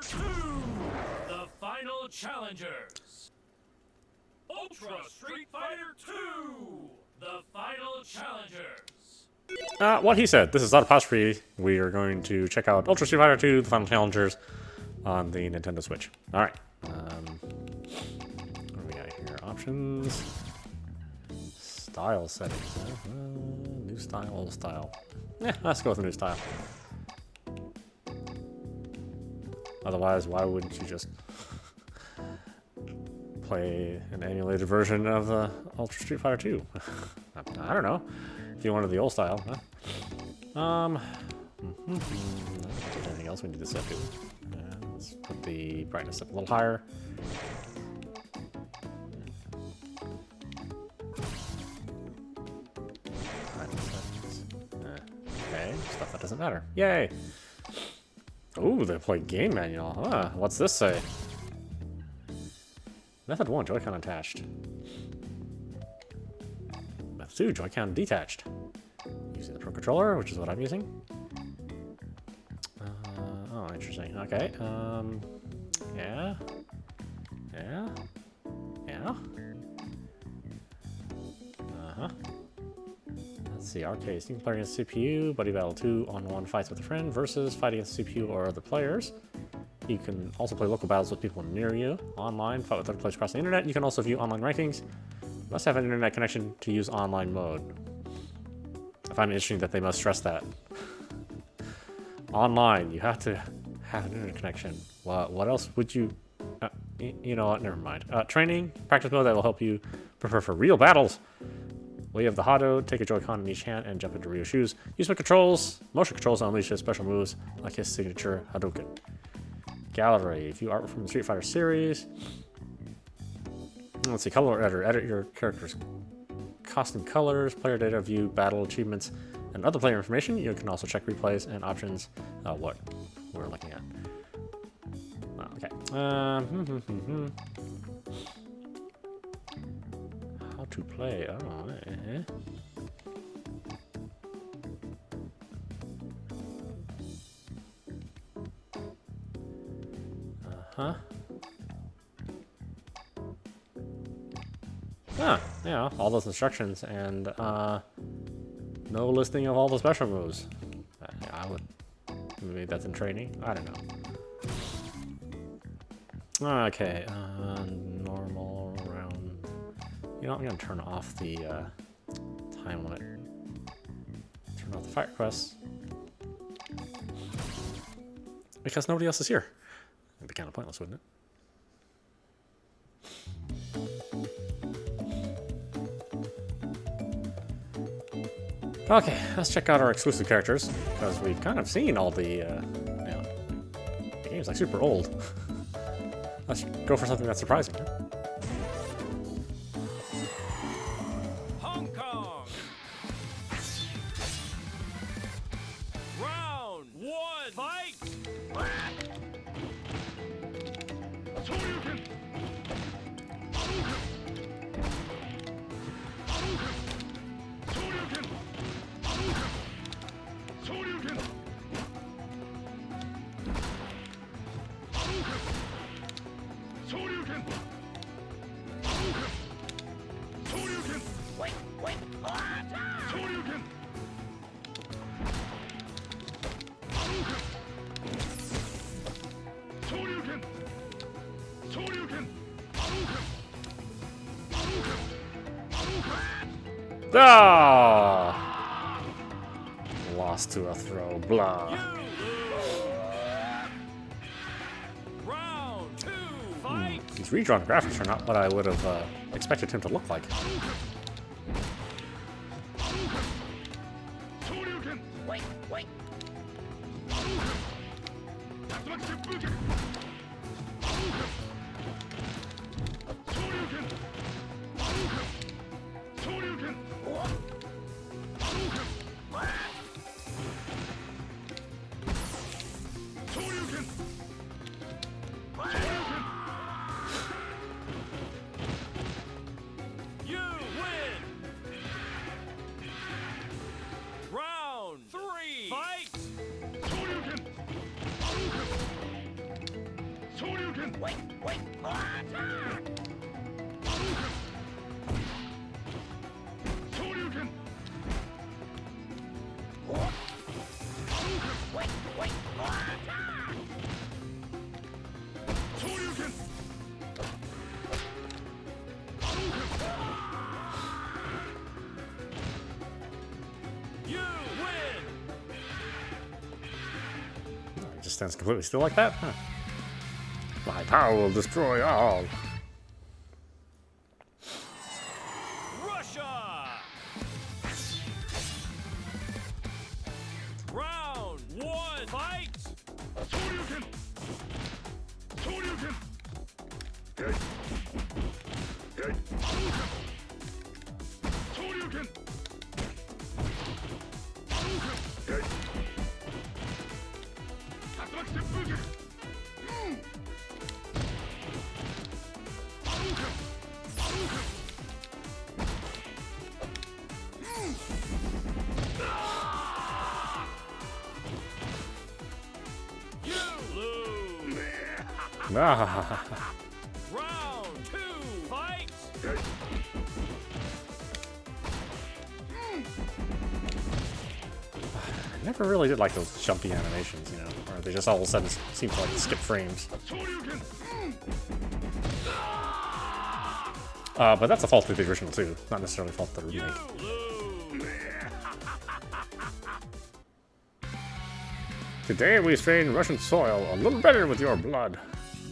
2, the final challengers. Ultra Street Fighter 2, the final challengers. What he said. This is audap. We are going to check out Ultra Street Fighter 2, the final challengers, on the Nintendo Switch. All right. What do we got here? Options. Style settings. New style, old style. Let's go with the new style. Otherwise, why wouldn't you just play an emulated version of Ultra Street Fighter 2? I don't know. If you wanted the old style, huh? Anything else we need to set to? Let's put the brightness up a little higher. Okay, stuff that doesn't matter. Yay! Ooh, they play game manual. Huh? What's this say? Method 1, Joy-Con attached. Method 2, Joy-Con detached. Using the Pro Controller, which is what I'm using. Oh, interesting. Okay. Yeah. Yeah. Yeah. Uh-huh. Let's see, arcade. Single player against CPU, Buddy Battle 2 on 1 fights with a friend versus fight against CPU or other players. You can also play local battles with people near you. Online, fight with other players across the internet. You can also view online rankings. You must have an internet connection to use online mode. I find it interesting that they must stress that. Online, you have to have an internet connection. What else would you... you know what, never mind. Training, practice mode that will help you prepare for real battles. Well, you have the Hado, take a Joy-Con in each hand and jump into Ryo's shoes. Use my controls, motion controls to unleash his special moves, like his signature Hadouken. Gallery, view art from the Street Fighter series. Let's see, color editor, edit your character's costume colors, player data, view battle achievements, and other player information. You can also check replays and options, what we're looking at. Okay. How to play? Oh, Huh? Yeah, all those instructions and no listing of all the special moves. I would, maybe that's in training. I don't know. Okay, normal round. You know, I'm gonna turn off the time limit. Turn off the fight requests because nobody else is here. It'd be kind of pointless, wouldn't it? Okay, let's check out our exclusive characters, because we've kind of seen all the, the game's like super old. Let's go for something that's surprising. Hong Kong. Round 1, fight! Ah! Lost to a throw. Blah. Round 2, fight! These redrawn graphics are not what I would have expected him to look like. You win! Round 3, fight! You win. It just stands completely still like that? Huh. My power will destroy all. Russia. Round one. Fight. You lose. Ah. Round two. Fight. I never really did like those jumpy animations, you know, where they just all of a sudden seem to like skip frames. But that's a fault of the original too, not necessarily a fault of the remake. You lose. Today we strain Russian soil a little better with your blood.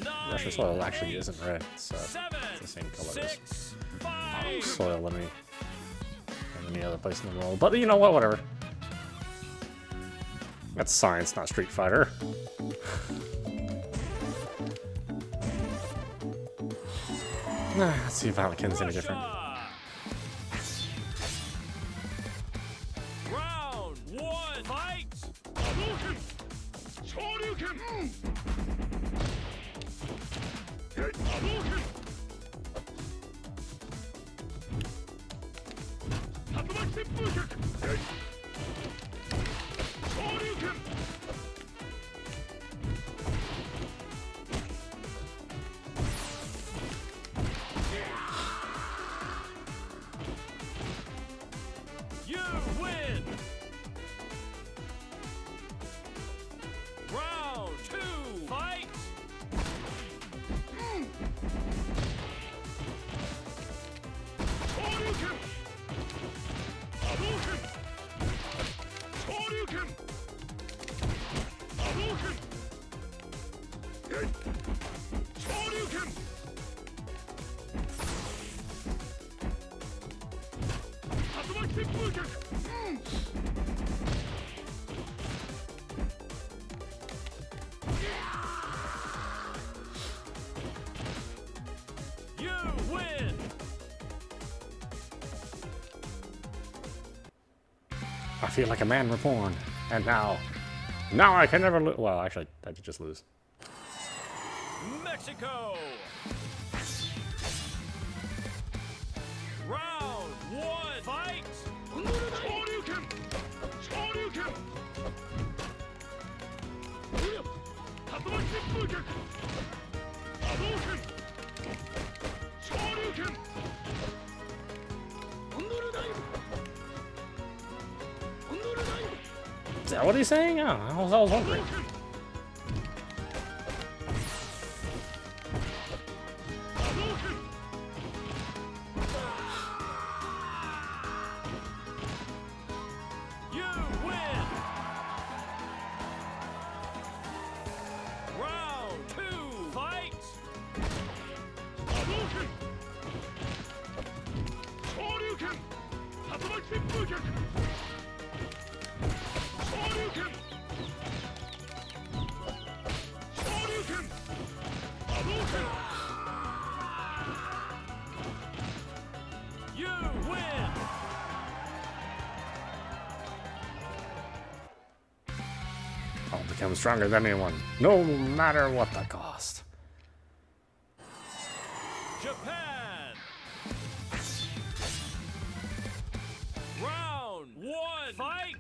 Nine. Russian soil actually isn't red, it's Seven. the same color as Six. Five. soil in any other place in the world. But you know what, whatever. That's science, not Street Fighter. Let's see if Anakin's any different. Russia. Round one. Fight. You win. Round two. Fight. You win. I feel like a man reborn. And now I can never lose. Well, actually, I did just lose. Mexico. Round one. Fight. Is that what he's saying? Oh, I was wondering. You win. Round two. Fight. You win. I'll become stronger than anyone, no matter what the cost. Japan. Round one. Fight.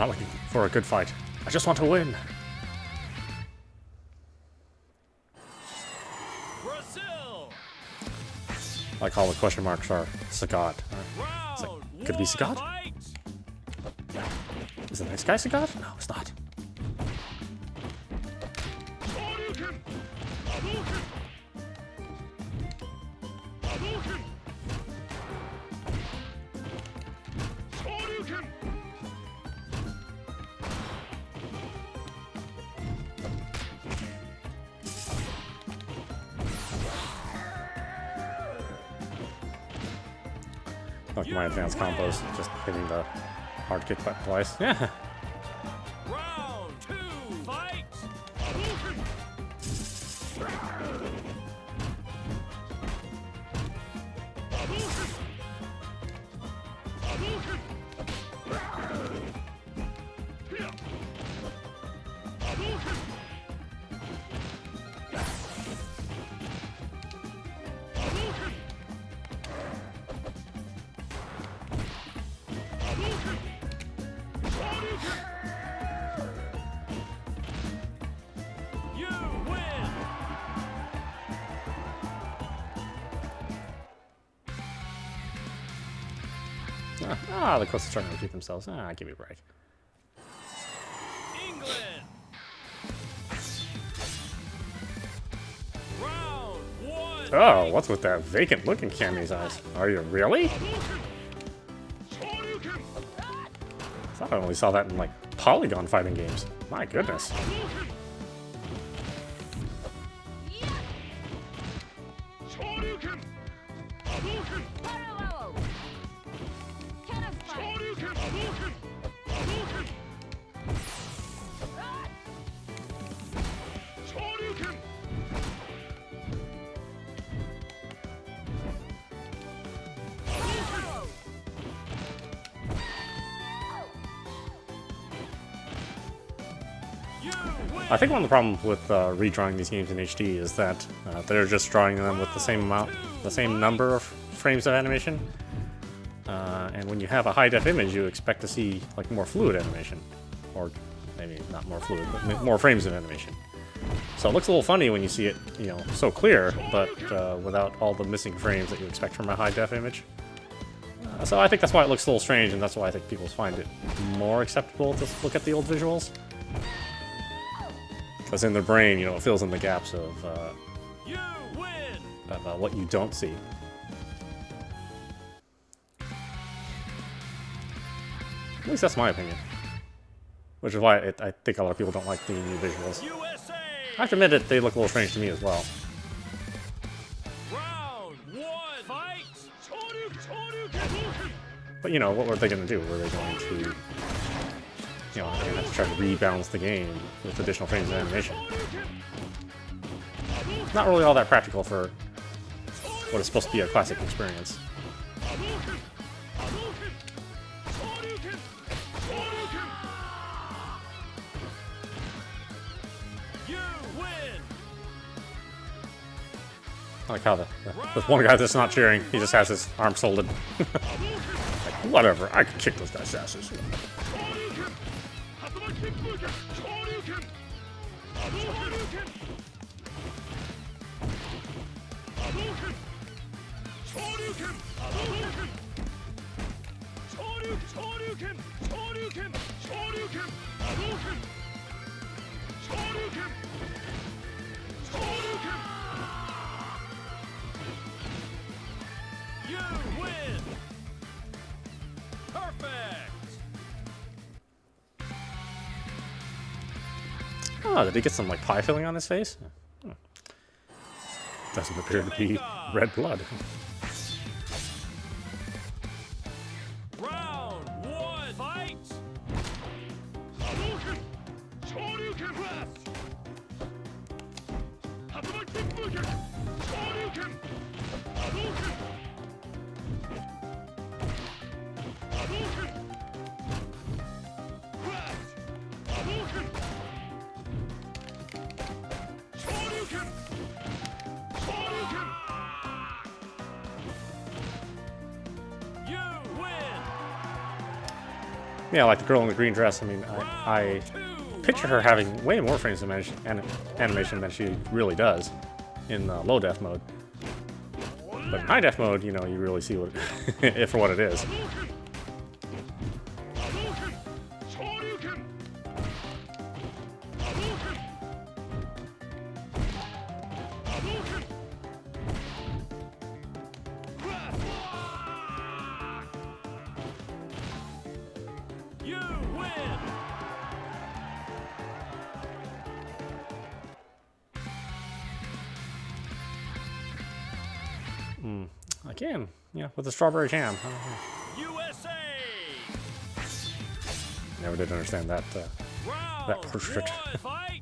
not looking for a good fight. I just want to win. Brazil. I like all the question marks are Sagat. Round could it be Sagat? fight. Is the next guy Sagat? No, it's not. Like my advanced combos, just hitting the hard kick button twice. Yeah. Round 2 fight. You win. The coast is starting to repeat themselves. Give me a break. England. Round 1. Oh, what's with that vacant look in Cammy's eyes? Are you really? I thought I only saw that in, like, polygon fighting games. My goodness. You win. I think one of the problems with redrawing these games in HD is that they're just drawing them with the same number of frames of animation. And when you have a high def image, you expect to see like more fluid animation, or maybe not more fluid, but more frames of animation. So it looks a little funny when you see it, so clear, but without all the missing frames that you expect from a high def image. So I think that's why it looks a little strange, and that's why I think people find it more acceptable to look at the old visuals. Because in their brain, it fills in the gaps of You win. what you don't see. At least that's my opinion. Which is why I think a lot of people don't like the new visuals. USA. I have to admit it, they look a little strange to me as well. Round 1 fight. But what were they going to do? Were they going to, they're going to have to try to rebalance the game with additional frames of animation? Not really all that practical for what is supposed to be a classic experience. You win. I like how with one guy that's not cheering, he just has his arms folded. Like, whatever, I can kick those guys' asses. You win. Perfect. Oh, did he get some like pie filling on his face? Doesn't appear to be red blood. Round 1 fight. You win. Yeah, like the girl in the green dress. I mean, I picture her having way more frames of animation than she really does in low def mode. But in high def mode, you know, you really see what it for what it is. You win! Again, yeah, with the strawberry jam. USA! Never did understand that. Round portrait. one, fight!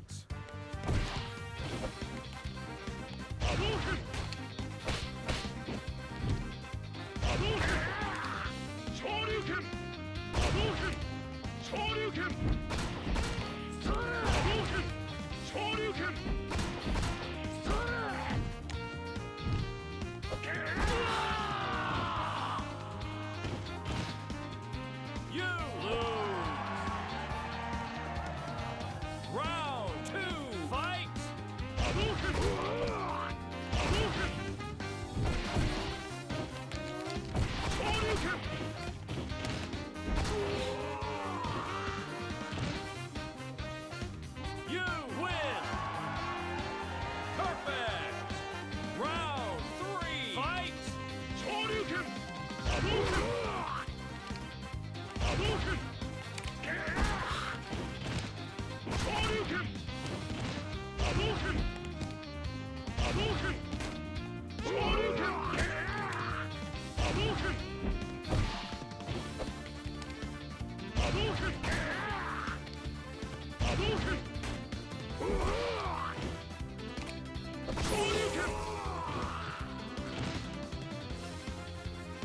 You lose! Round two, fight! You win! Perfect! Round three, fight!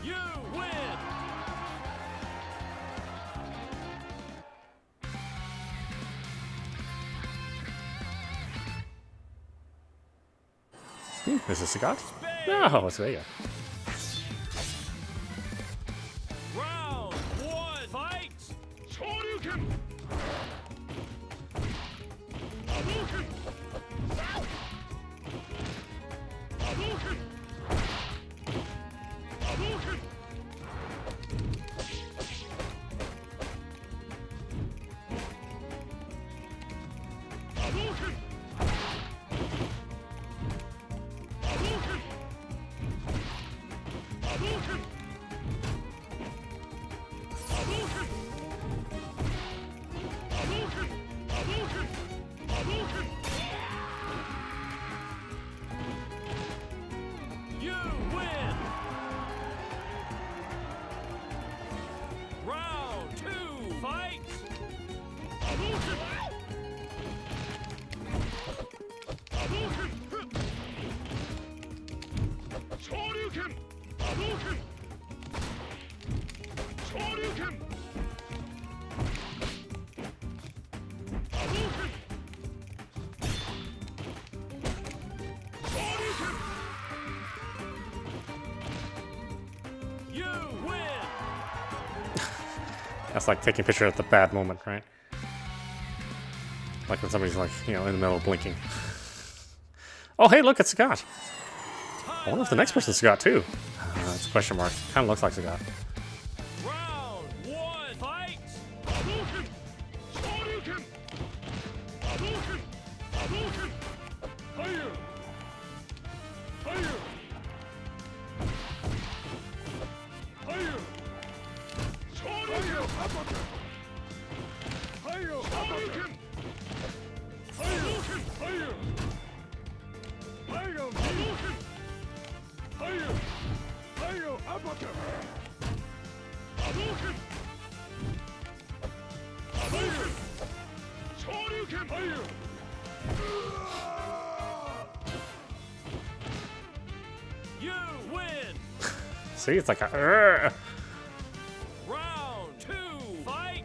You win! Is this a god? No, it's Vega. Round one, fight! You win! Round two, fight! You win! That's like taking a picture at the bad moment, right? Like when somebody's like, you know, in the middle of blinking. Oh, hey, look, it's Sagat. I wonder if the next person's Sagat too. It's a question mark. Kind of looks like Sagat. Round one, fight! You win! See, it's like a. Round two, fight!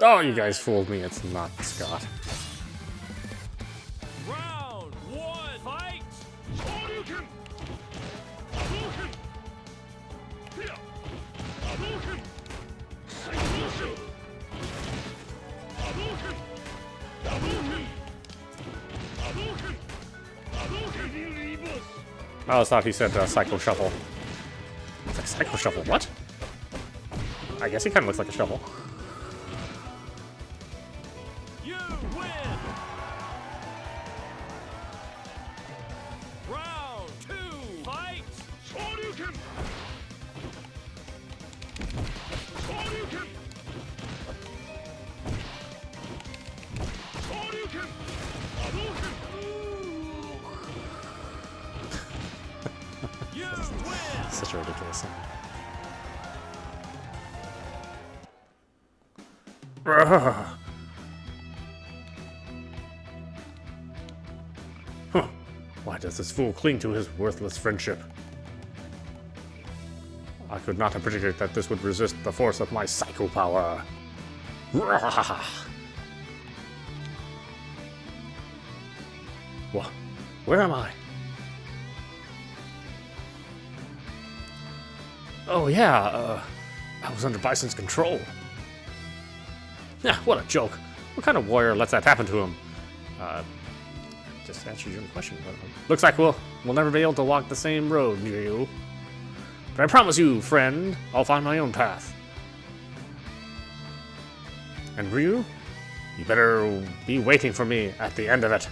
Oh, you guys fooled me. It's not Scott. Round one, fight! Hadouken! Hadouken! Here! Hadouken! Hadouken! Hadouken! Hadouken! Hadouken! Hadouken! I always thought he said Psycho Shuffle. It's like Psycho Shuffle, what? I guess he kind of looks like a shovel. You win! Round two, fight! Hadouken! Hadouken! Hadouken! Hadouken! You win! Such a ridiculous thing. Huh. Why does this fool cling to his worthless friendship? I could not have predicted that this would resist the force of my psycho power. What? Where am I? Oh yeah, I was under Bison's control. Yeah, what a joke. What kind of warrior lets that happen to him? Just answered your question. Looks like we'll never be able to walk the same road near you. But I promise you, friend, I'll find my own path. And Ryu, you better be waiting for me at the end of it.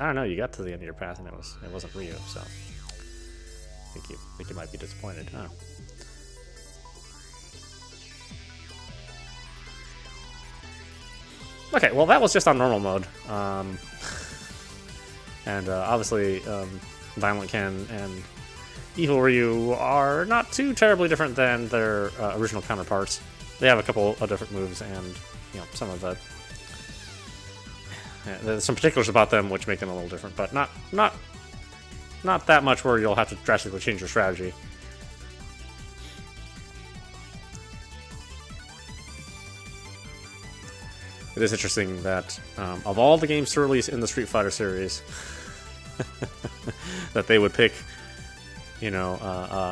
I don't know, you got to the end of your path and it wasn't Ryu, so I think you might be disappointed, huh? Okay, well that was just on normal mode. And obviously Violent Ken and Evil Ryu are not too terribly different than their original counterparts. They have a couple of different moves and, you know, some of the... there's some particulars about them which make them a little different, but not that much where you'll have to drastically change your strategy. It is interesting that of all the games to release in the Street Fighter series, that they would pick, you know,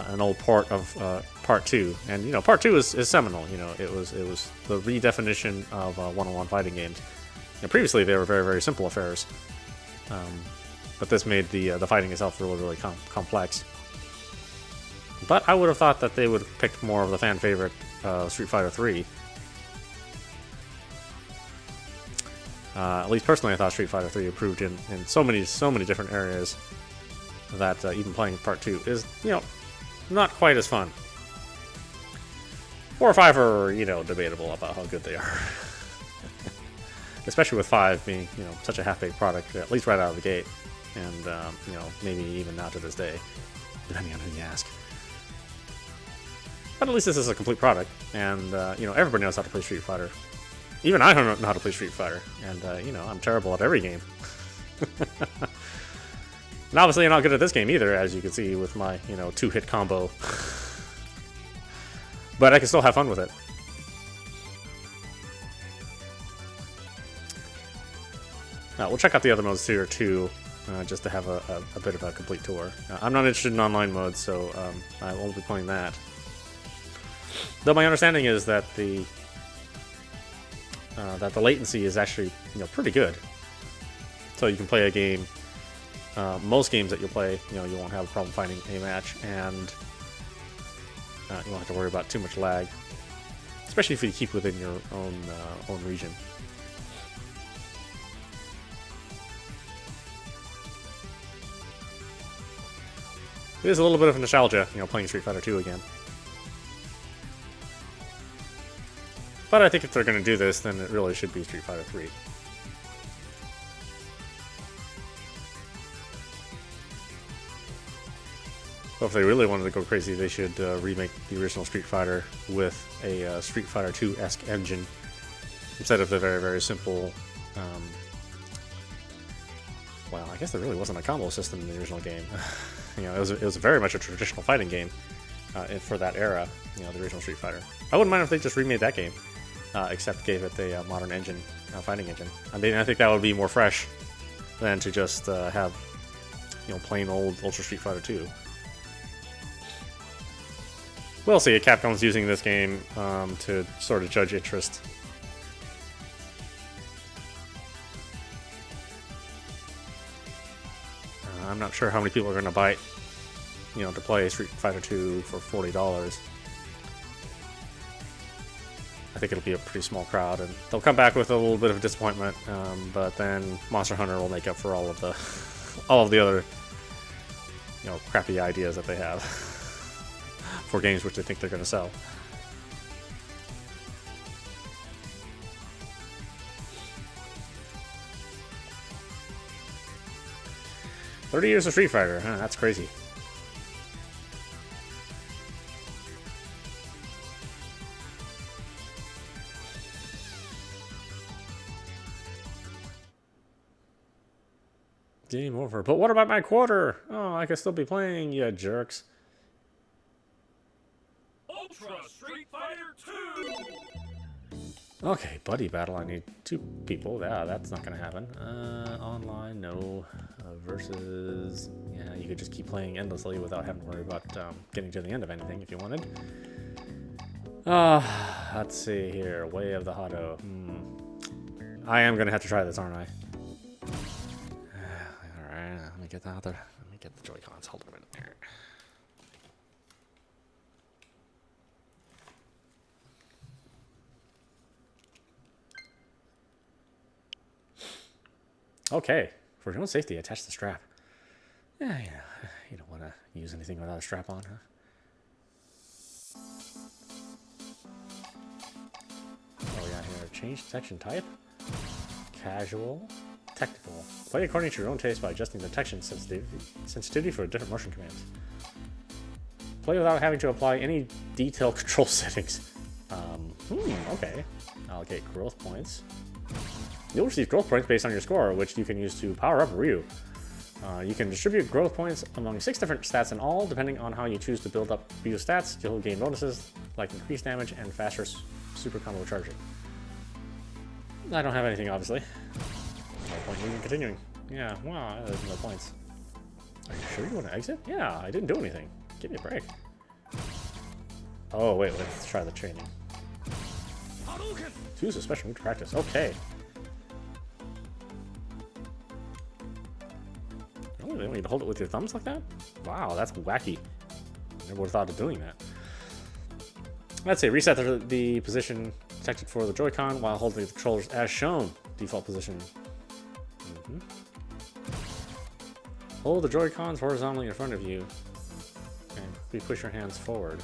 an old port of Part 2, and you know, Part 2 is seminal. You know, it was the redefinition of one-on-one fighting games. And previously, they were very, very simple affairs, but this made the fighting itself really, really complex. But I would have thought that they would have picked more of the fan favorite Street Fighter 3. At least personally, I thought Street Fighter 3 improved in so many different areas that even playing Part 2 is, you know, not quite as fun. 4 or 5 are, you know, debatable about how good they are. Especially with 5 being, you know, such a half-baked product, at least right out of the gate. And, you know, maybe even now to this day, depending on who you ask. But at least this is a complete product, and, you know, everybody knows how to play Street Fighter. Even I don't know how to play Street Fighter, and, you know, I'm terrible at every game. And obviously I'm not good at this game either, as you can see with my, you know, 2-hit combo. But I can still have fun with it. We'll check out the other modes here too, just to have a bit of a complete tour. I'm not interested in online mode, so I won't be playing that. Though my understanding is that the latency is actually, you know, pretty good. So you can play a game. Most games that you'll play, you know, you won't have a problem finding a match, and you won't have to worry about too much lag, especially if you keep within your own region. It is a little bit of nostalgia, you know, playing Street Fighter 2 again. But I think if they're going to do this, then it really should be Street Fighter 3. So if they really wanted to go crazy, they should remake the original Street Fighter with a Street Fighter 2-esque engine instead of the very, very simple... well, I guess there really wasn't a combo system in the original game. You know, it was very much a traditional fighting game. for that era, you know, the original Street Fighter. I wouldn't mind if they just remade that game, except gave it the modern engine, fighting engine. I mean, I think that would be more fresh than to just have, you know, plain old Ultra Street Fighter 2. We'll see. Capcom's using this game to sort of judge interest. I'm not sure how many people are going to buy it, you know, to play Street Fighter 2 for $40. I think it'll be a pretty small crowd, and they'll come back with a little bit of disappointment. But then Monster Hunter will make up for all of the, all of the other, you know, crappy ideas that they have for games which they think they're going to sell. "30 years of Street Fighter, huh? That's crazy." Game over. "But what about my quarter? Oh, I could still be playing, you jerks." Ultra Street Fighter 2! Okay, buddy battle. I need 2 people. Yeah, that's not gonna happen. Online, no. Versus, yeah, you could just keep playing endlessly without having to worry about getting to the end of anything if you wanted. Let's see here. Way of the Hado. I am gonna have to try this, aren't I? All right. Let me get the other. Let me get the Joy-Cons. Hold on a minute here. Okay, for your own safety, attach the strap. Yeah, you don't want to use anything without a strap on, huh? Oh yeah, here, change detection type. Casual, technical. Play according to your own taste by adjusting the detection sensitivity for different motion commands. Play without having to apply any detailed control settings. Okay. Allocate growth points. You'll receive growth points based on your score, which you can use to power up Ryu. You can distribute growth points among 6 different stats in all. Depending on how you choose to build up Ryu's stats, you'll gain bonuses like increased damage and faster super combo charging. I don't have anything, obviously. No point in even continuing. Yeah, well, there's no points. Are you sure you want to exit? Yeah, I didn't do anything. Give me a break. Oh, wait, let's try the training. Choose a special move to practice. Okay. Oh, they want you to hold it with your thumbs like that? Wow, that's wacky. Never would have thought of doing that. Let's see, reset the position detected for the Joy-Con while holding the controllers as shown. Default position. Hold the Joy-Cons horizontally in front of you and push your hands forward.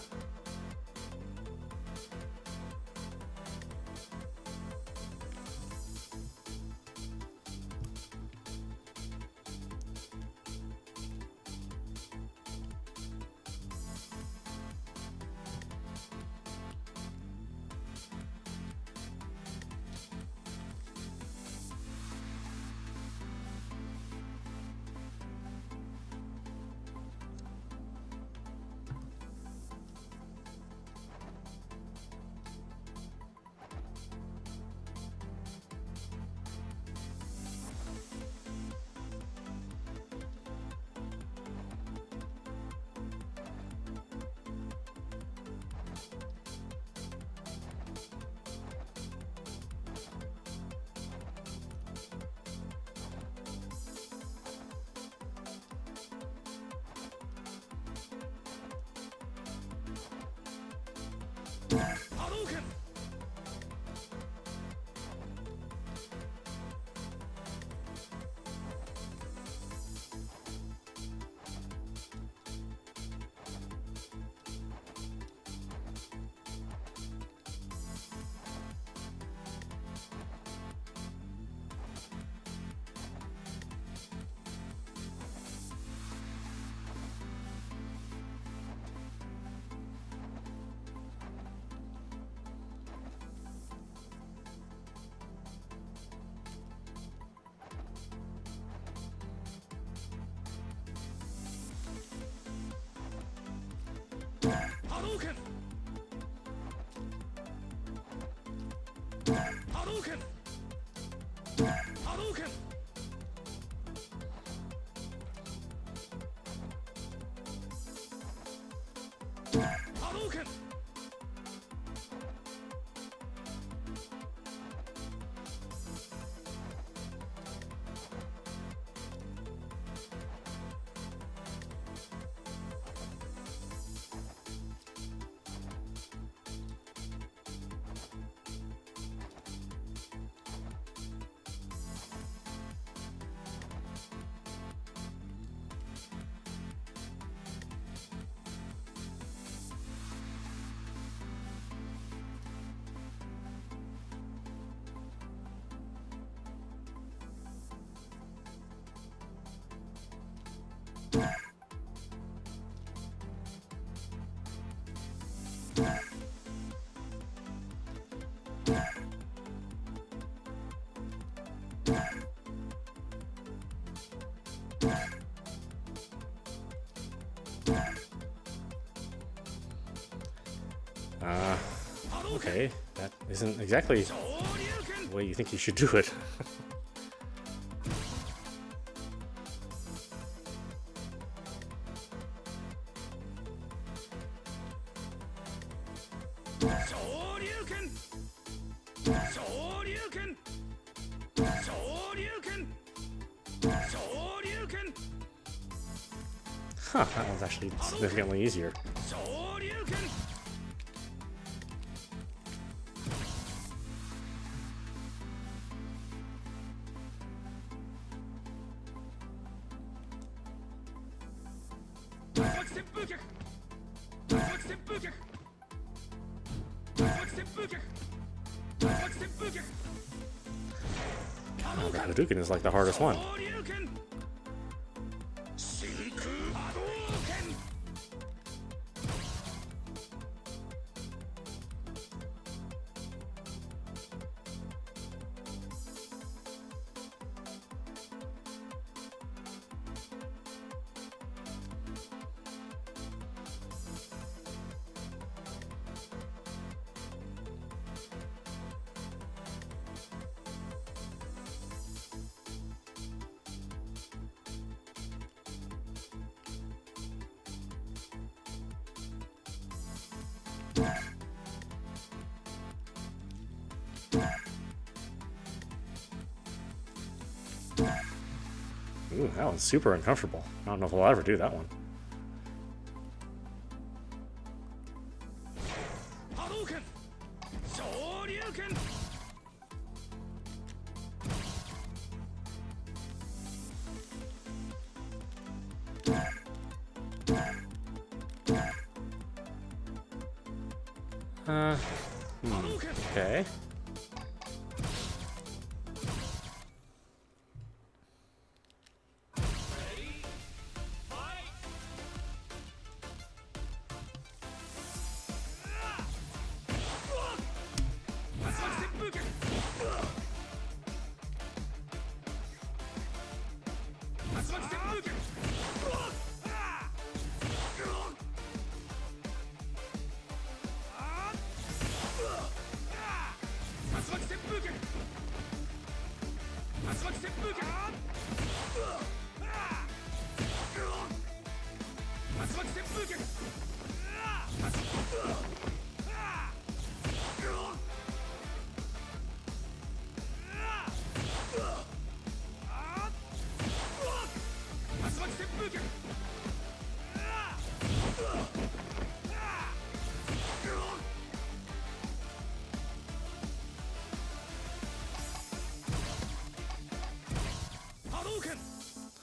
Hadouken! Hadouken! Hadouken! Hadouken! Hadouken! Okay, that isn't exactly the way you think you should do it. Shoryuken! Shoryuken! Shoryuken! Shoryuken! Huh, that one's actually significantly easier. Shoryuken! Oh, the Hadouken is like the hardest one. Ooh, that one's super uncomfortable. I don't know if I'll ever do that one. Hadouken! Shoryuken! Okay.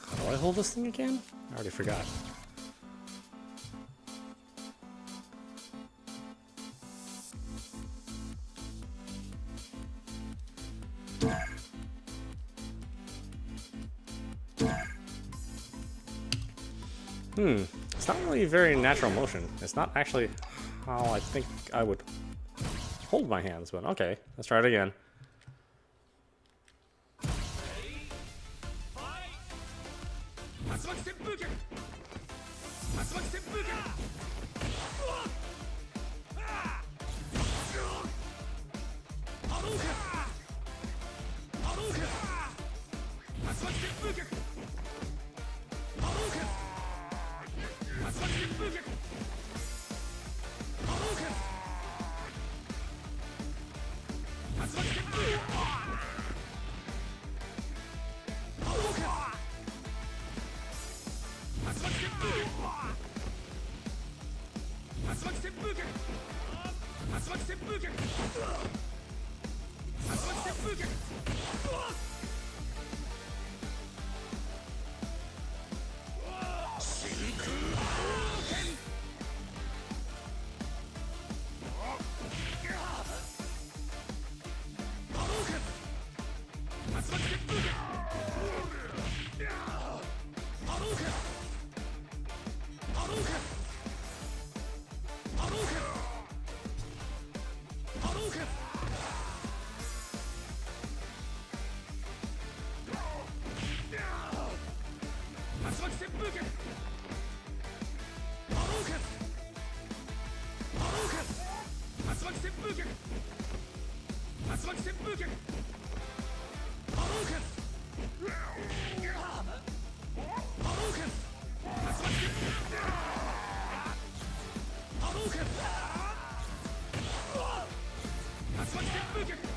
How do I hold this thing again? I already forgot. It's not really a very natural motion. It's not actually how I think I would hold my hands, but okay, let's try it again. 旋風脚竜巻旋風脚波動拳波動拳竜巻旋風波動拳竜巻旋風脚竜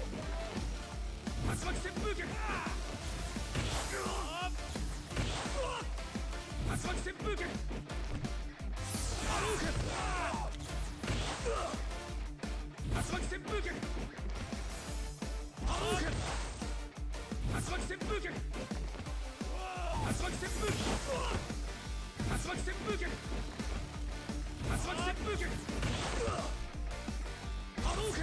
巻旋風脚竜巻旋風脚波動拳竜巻旋風脚波動拳竜巻旋風脚竜巻旋風竜巻旋風脚竜巻旋風脚波動拳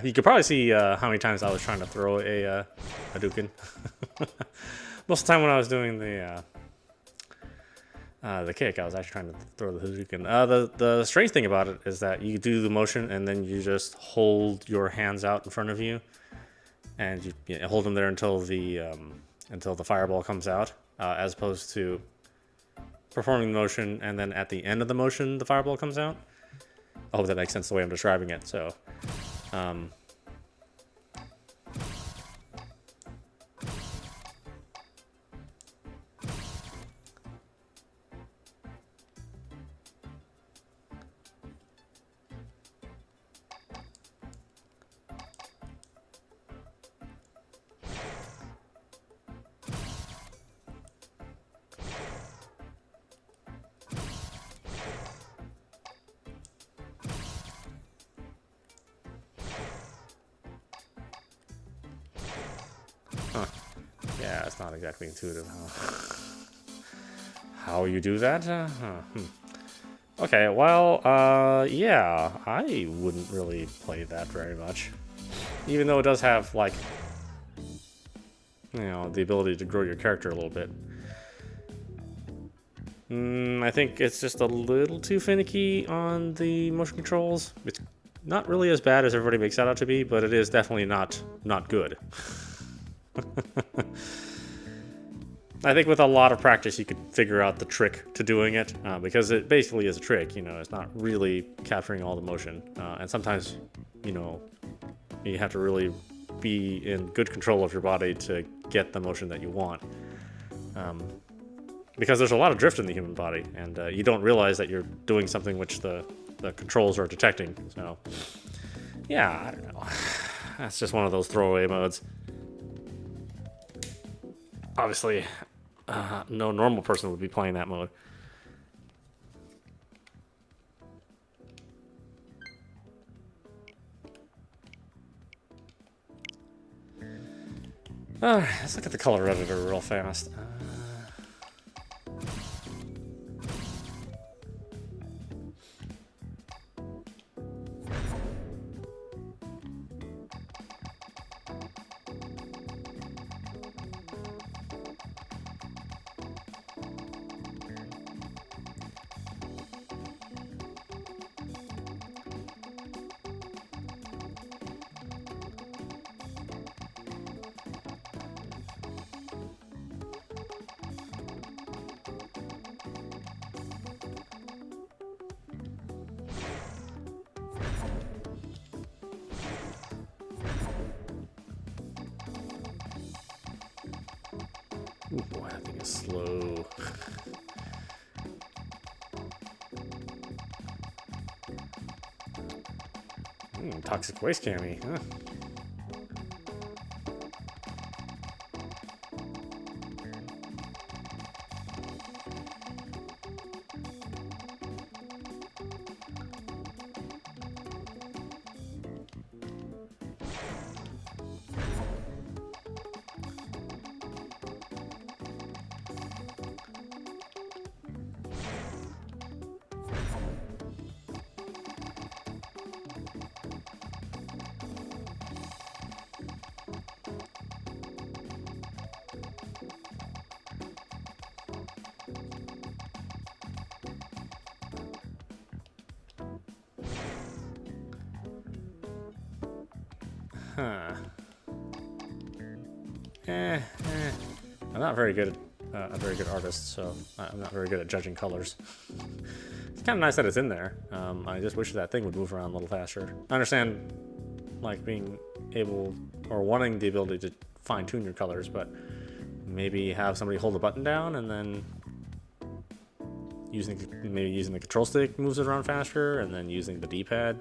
You could probably see how many times I was trying to throw a Hadouken. Most of the time when I was doing the kick, I was actually trying to throw the Hadouken. The strange thing about it is that you do the motion and then you just hold your hands out in front of you, and you hold them there until the fireball comes out, as opposed to performing the motion and then at the end of the motion the fireball comes out. I hope that makes sense the way I'm describing it. So. Yeah, it's not exactly intuitive how you do that. Okay, well, yeah, I wouldn't really play that very much. Even though it does have, like, the ability to grow your character a little bit. I think it's just a little too finicky on the motion controls. It's not really as bad as everybody makes that out to be, but it is definitely not good. I think with a lot of practice you could figure out the trick to doing it, because it basically is a trick. It's not really capturing all the motion, and sometimes you have to really be in good control of your body to get the motion that you want, because there's a lot of drift in the human body, and you don't realize that you're doing something which the controls are detecting. So yeah, I don't know. That's just one of those throwaway modes. Obviously, no normal person would be playing that mode. Alright, let's look at the color editor real fast. Ooh, boy, that thing is slow. Toxic waste cami, huh? Huh. I'm not very good at a very good artist, so I'm not very good at judging colors. It's kind of nice that it's in there. I just wish that thing would move around a little faster. I understand, like, being able or wanting the ability to fine-tune your colors, but maybe have somebody hold the button down and then maybe using the control stick moves it around faster, and then using the D-pad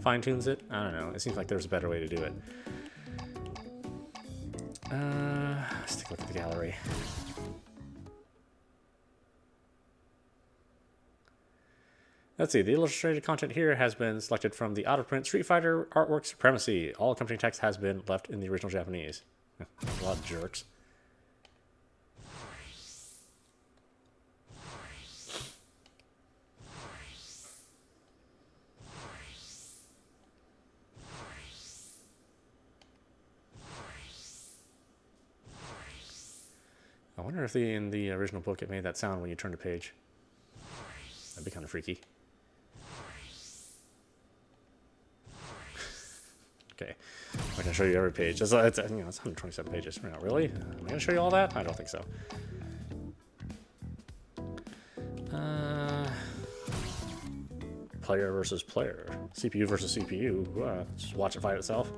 fine-tunes it. I don't know. It seems like there's a better way to do it. Let's take a look at the gallery. Let's see, the illustrated content here has been selected from the out-of-print Street Fighter artwork Supremacy. All accompanying text has been left in the original Japanese. A lot of jerks. I wonder if in the original book it made that sound when you turned a page. That'd be kind of freaky. Okay, I'm going to show you every page. It's 127 pages. Not really? Am I going to show you all that? I don't think so. Player versus player. CPU versus CPU. Just watch it fight itself.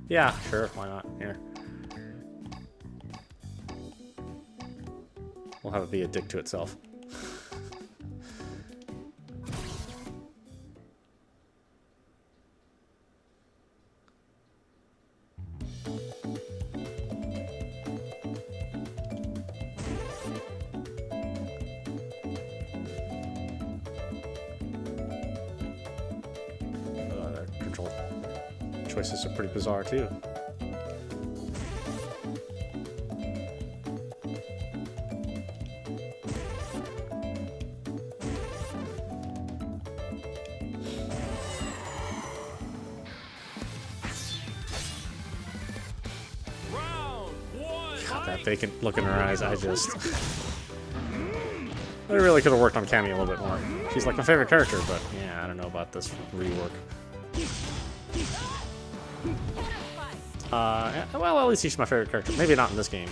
Yeah, sure. Why not? Here. We'll have it be a dick to itself. The control choices are pretty bizarre too. That vacant look in her eyes, I really could have worked on Cammy a little bit more. She's like my favorite character, but yeah, I don't know about this rework. Well, at least she's my favorite character. Maybe not in this game,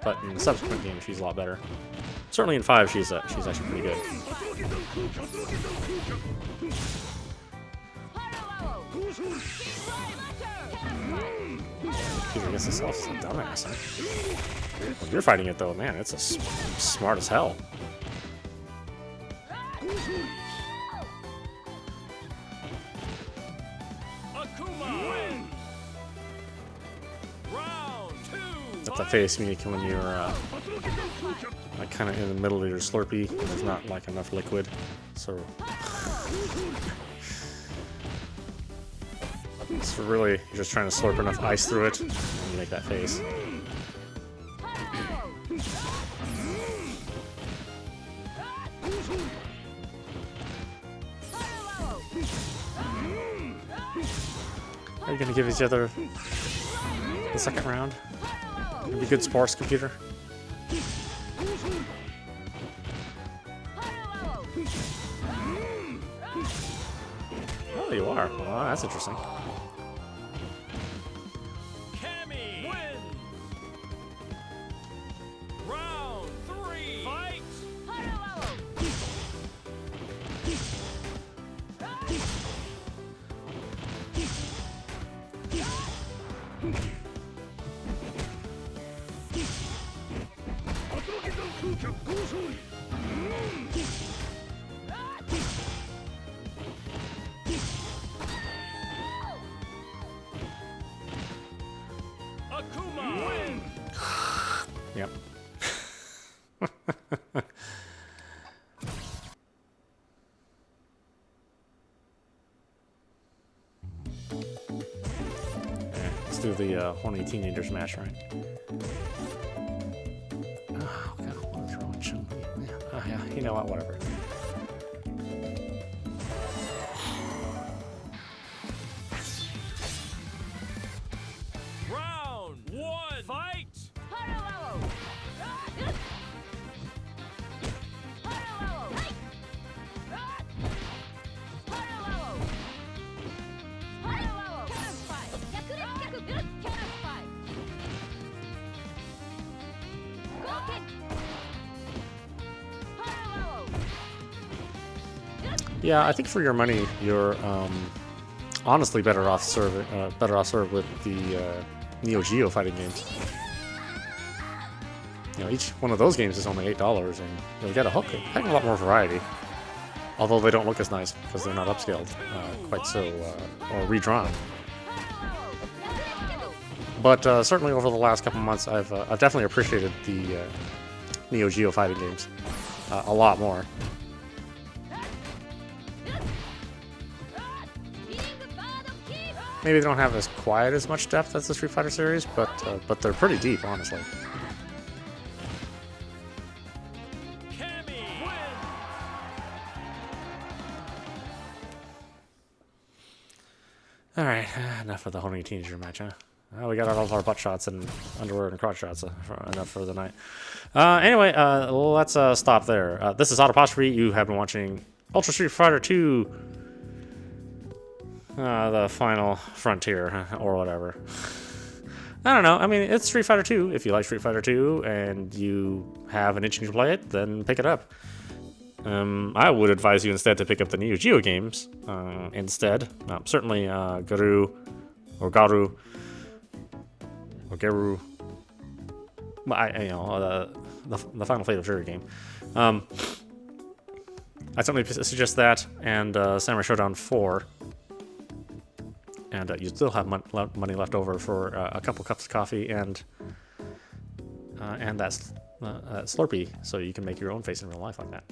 but in the subsequent game, she's a lot better. Certainly in 5, she's actually pretty good. Computer against itself is a dumbass, huh? When you're fighting it, though, man, it's smart as hell. That's the face when you're like kind of in the middle of your Slurpee and there's not like enough liquid, so. So really, you're just trying to slurp enough ice through it, and you make that face. Are you gonna give each other the second round? It'd be good sports, computer. Oh, you are. Well, that's interesting. Yep. Let's do the horny teenager smash, right? Oh god, what's wrong with Chun-Li? Oh yeah, you know what? Whatever. Round 1, fight! Yeah, I think for your money, you're honestly better off served with the Neo Geo fighting games. You know, each one of those games is only $8, and you'll get a heck of a lot more variety. Although they don't look as nice because they're not upscaled quite so or redrawn. But certainly over the last couple months, I've definitely appreciated the Neo Geo fighting games a lot more. Maybe they don't have as quite as much depth as the Street Fighter series, but they're pretty deep, honestly. All right, enough of the horny teenager match, huh? We got all of our butt shots and underwear and crotch shots. Enough for the night. Anyway, let's stop there. This is audap. You have been watching Ultra Street Fighter 2, the final frontier, or whatever. I don't know. I mean, it's Street Fighter 2. If you like Street Fighter 2 and you have an itching to play it, then pick it up. I would advise you instead to pick up the Neo Geo games instead. Certainly Garu or Garu. Well, the Final Fate of Fury game. I certainly suggest that and Samurai Showdown 4. And you still have money left over for a couple cups of coffee and that Slurpee, so you can make your own face in real life like that.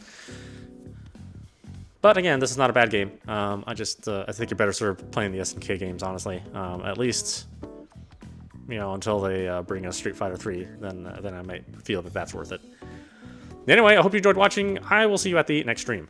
But again, this is not a bad game. I think you're better served playing the SNK games, honestly. At least, you know, until they bring us Street Fighter 3, then I might feel that that's worth it. Anyway, I hope you enjoyed watching. I will see you at the next stream.